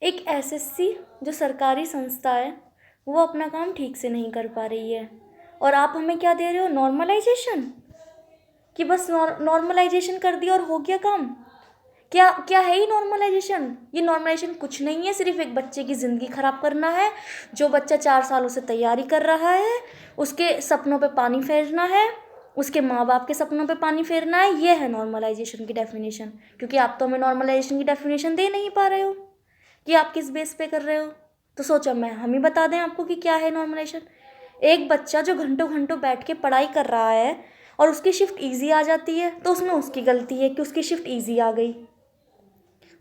एक एसएससी जो सरकारी संस्था है वो अपना काम ठीक से नहीं कर पा रही है, और आप हमें क्या दे रहे हो, नॉर्मलाइजेशन, कि बस नॉर्मलाइजेशन कर दिया और हो गया काम। क्या क्या है ये नॉर्मलाइजेशन? ये नॉर्मलाइजेशन कुछ नहीं है, सिर्फ एक बच्चे की ज़िंदगी ख़राब करना है। जो बच्चा 4 सालों से तैयारी कर रहा है उसके सपनों पे पानी फेरना है, उसके माँ बाप के सपनों पे पानी फेरना है। ये है नॉर्मलाइजेशन की डेफिनेशन। क्योंकि आप तो हमें नॉर्मलाइजेशन की डेफिनेशन दे नहीं पा रहे हो कि आप किस बेस पे कर रहे हो, तो सोचा हम ही बता दें आपको कि क्या है नॉर्मलाइजेशन। एक बच्चा जो घंटों घंटों बैठ के पढ़ाई कर रहा है और उसकी शिफ्ट ईजी आ जाती है, तो उसमें उसकी गलती है कि उसकी शिफ्ट ईजी आ गई।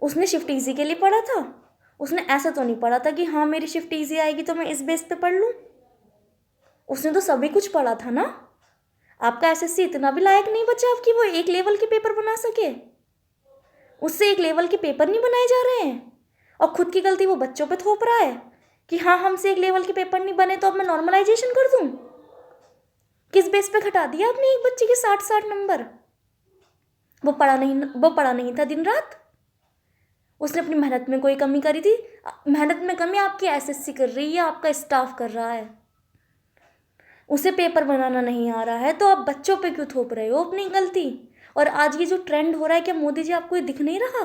उसने शिफ्ट ईजी के लिए पढ़ा था, उसने ऐसा तो नहीं पढ़ा था कि हाँ मेरी शिफ्ट ईजी आएगी तो मैं इस बेस पे पढ़ लूँ। उसने तो सभी कुछ पढ़ा था ना। आपका एसएससी इतना भी लायक नहीं बचा अब कि वो एक लेवल के पेपर बना सके। उससे एक लेवल के पेपर नहीं बनाए जा रहे हैं, और खुद की गलती वो बच्चों पे थोप रहा है कि हाँ हमसे एक लेवल के पेपर नहीं बने तो अब मैं नॉर्मलाइजेशन कर दूँ। किस बेस पे घटा दिया आपने एक बच्चे के 60 नंबर? वो पढ़ा नहीं था दिन रात। उसने अपनी मेहनत में कोई कमी करी थी? मेहनत में कमी आपकी एसएससी कर रही है, आपका स्टाफ कर रहा है। उसे पेपर बनाना नहीं आ रहा है तो आप बच्चों पे क्यों थोप रहे हो अपनी गलती? और आज ये जो ट्रेंड हो रहा है, क्या मोदी जी आपको ये दिख नहीं रहा?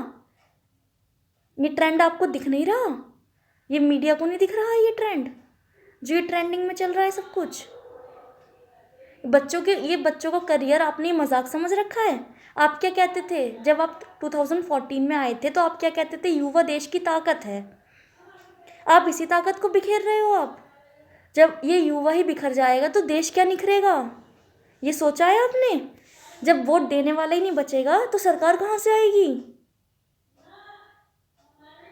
ये ट्रेंड आपको दिख नहीं रहा? ये मीडिया को नहीं दिख रहा है ये ट्रेंड, जो ये ट्रेंडिंग में चल रहा है सब कुछ? बच्चों का करियर आपने मजाक समझ रखा है। आप क्या कहते थे जब आप 2014 में आए थे, तो आप क्या कहते थे, युवा देश की ताकत है। आप इसी ताकत को बिखेर रहे हो। आप जब ये युवा ही बिखर जाएगा तो देश क्या निखरेगा? ये सोचा है आपने? जब वोट देने वाला ही नहीं बचेगा तो सरकार कहाँ से आएगी?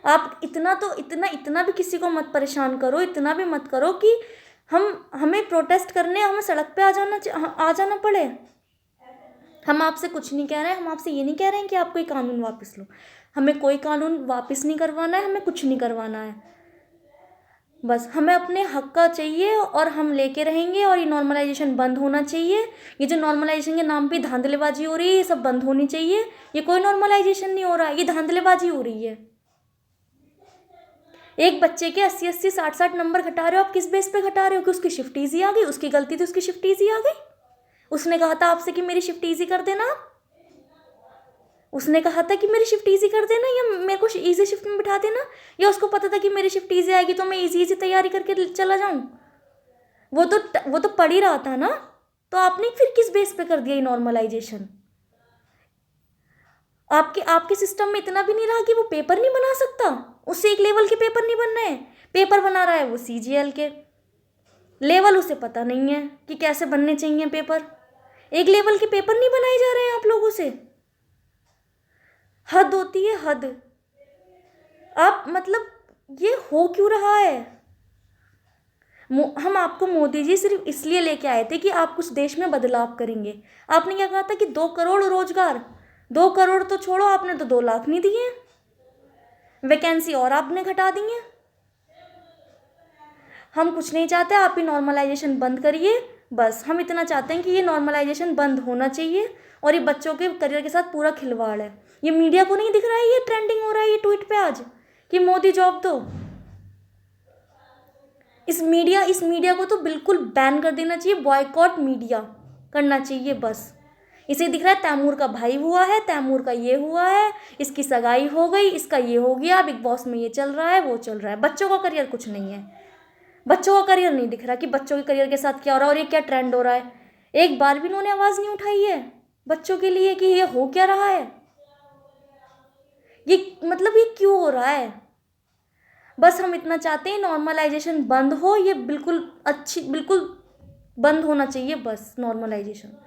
आप इतना भी किसी को मत परेशान करो, इतना भी मत करो कि हमें प्रोटेस्ट करने, हमें सड़क पे आ जाना पड़े। हम आपसे कुछ नहीं कह रहे हैं, हम आपसे ये नहीं कह रहे हैं कि आप कोई कानून वापस लो। हमें कोई कानून वापस नहीं करवाना है, हमें कुछ नहीं करवाना है। बस हमें अपने हक का चाहिए और हम लेके रहेंगे, और ये नॉर्मलाइजेशन बंद होना चाहिए। ये जो नॉर्मलाइजेशन के नाम पे धांधलेबाजी हो रही है, ये सब बंद होनी चाहिए। ये कोई नॉर्मलाइजेशन नहीं हो रहा है, ये धांधलेबाजी हो रही है। एक बच्चे के 80-80 60-60 नंबर घटा रहे हो आप। किस बेस पे घटा रहे हो? कि उसकी शिफ्ट ईजी आ गई, उसकी गलती थी, उसकी शिफ्ट ईजी आ गई। उसने कहा था आपसे कि मेरी शिफ्ट ईजी कर देना, उसने कहा था कि मेरी शिफ्ट ईजी कर देना, या मेरे को ईजी शिफ्ट में बिठा देना, या उसको पता था कि मेरी शिफ्ट ईजी आएगी तो मैं ईजी तैयारी करके चला जाऊं? वो तो पढ़ ही रहा था ना। तो आपने फिर किस बेस पे कर दिया ये नॉर्मलाइजेशन? आपके आपके सिस्टम में इतना भी नहीं रहा कि वो पेपर नहीं बना सकता। उससे एक लेवल के पेपर नहीं बन रहे हैं। पेपर बना रहा है वो सीजीएल के। लेवल उसे पता नहीं है कि कैसे बनने चाहिए पेपर। एक लेवल के पेपर नहीं बनाए जा रहे हैं आप लोगों से। हद होती है, हद। आप मतलब ये हो क्यों रहा है? हम आपको मोदी जी सिर्फ इसलिए लेके आए थे कि आप कुछ देश में बदलाव करेंगे। आपने क्या कहा था कि 2 करोड़ रोजगार। 2 करोड़ तो छोड़ो, आपने तो 2 लाख नहीं दिए। वैकेंसी और आपने घटा दी है। हम कुछ नहीं चाहते, आप ही नॉर्मलाइजेशन बंद करिए। बस हम इतना चाहते हैं कि ये नॉर्मलाइजेशन बंद होना चाहिए, और ये बच्चों के करियर के साथ पूरा खिलवाड़ है। ये मीडिया को नहीं दिख रहा है? ये ट्रेंडिंग हो रहा है ये ट्वीट पे आज कि मोदी जॉब दो। इस मीडिया को तो बिल्कुल बैन कर देना चाहिए, बॉयकॉट मीडिया करना चाहिए बस। इसे दिख रहा है तैमूर का भाई हुआ है, तैमूर का ये हुआ है, इसकी सगाई हो गई, इसका ये हो गया, बिग बॉस में ये चल रहा है, वो चल रहा है। बच्चों का करियर कुछ नहीं है। बच्चों का करियर नहीं दिख रहा कि बच्चों के करियर के साथ क्या हो रहा है और ये क्या ट्रेंड हो रहा है। एक बार भी इन्होंने आवाज़ नहीं उठाई है बच्चों के लिए कि ये हो क्या रहा है। ये मतलब ये क्यों हो रहा है? बस हम इतना चाहते हैं नॉर्मलाइजेशन बंद हो। ये बिल्कुल बंद होना चाहिए बस नॉर्मलाइजेशन।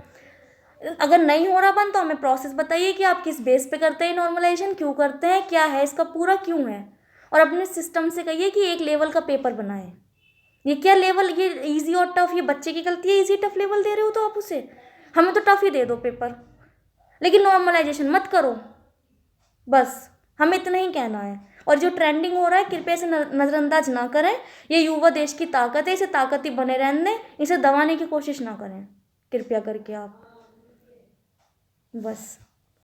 अगर नहीं हो रहा बंद तो हमें प्रोसेस बताइए कि आप किस बेस पे करते हैं नॉर्मलाइजेशन, क्यों करते हैं, क्या है इसका पूरा क्यों है। और अपने सिस्टम से कहिए कि एक लेवल का पेपर बनाए। ये क्या लेवल, ये इजी और टफ, ये बच्चे की गलती है। इजी टफ लेवल दे रहे हो तो आप उसे, हमें तो टफ ही दे दो पेपर, लेकिन नॉर्मलाइजेशन मत करो। बस हमें इतना ही कहना है। और जो ट्रेंडिंग हो रहा है कृपया इसे नज़रअंदाज ना करें। ये युवा देश की ताकत है, इसे ताकत ही बने रहने दें, इसे दबाने की कोशिश ना करें कृपया करके आप। बस।